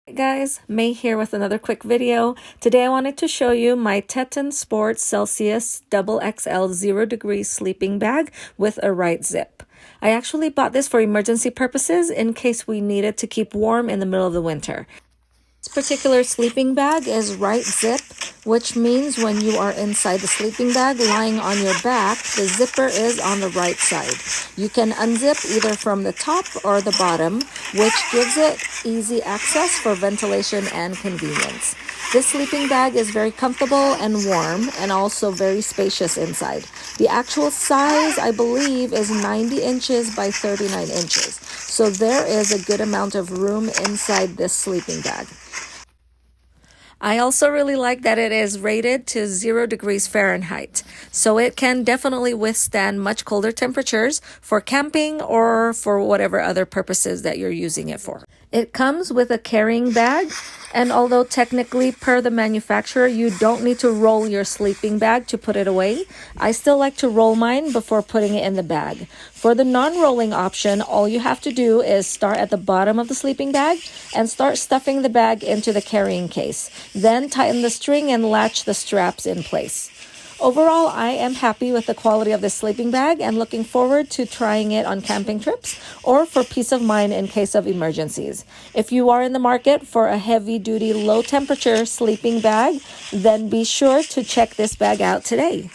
Hey guys, May here with another quick video. Today I wanted to show you my Teton Sport Celsius XXL 0 degree sleeping bag with a right zip. I actually bought this for emergency purposes in case we needed to keep warm in the middle of the winter. This particular sleeping bag is right zip, which means when you are inside the sleeping bag lying on your back, the zipper is on the right side. You can unzip either from the top or the bottom, which gives it easy access for ventilation and convenience. This sleeping bag is very comfortable and warm and also very spacious inside. The actual size, I believe, is 90 inches by 39 inches. So there is a good amount of room inside this sleeping bag. I also really like that it is rated to 0 degrees Fahrenheit, so it can definitely withstand much colder temperatures for camping or for whatever other purposes that you're using it for. It comes with a carrying bag, and although technically per the manufacturer you don't need to roll your sleeping bag to put it away, I still like to roll mine before putting it in the bag. For the non-rolling option, all you have to do is start at the bottom of the sleeping bag and start stuffing the bag into the carrying case. Then tighten the string and latch the straps in place. Overall, I am happy with the quality of this sleeping bag and looking forward to trying it on camping trips or for peace of mind in case of emergencies. If you are in the market for a heavy-duty, low-temperature sleeping bag, then be sure to check this bag out today.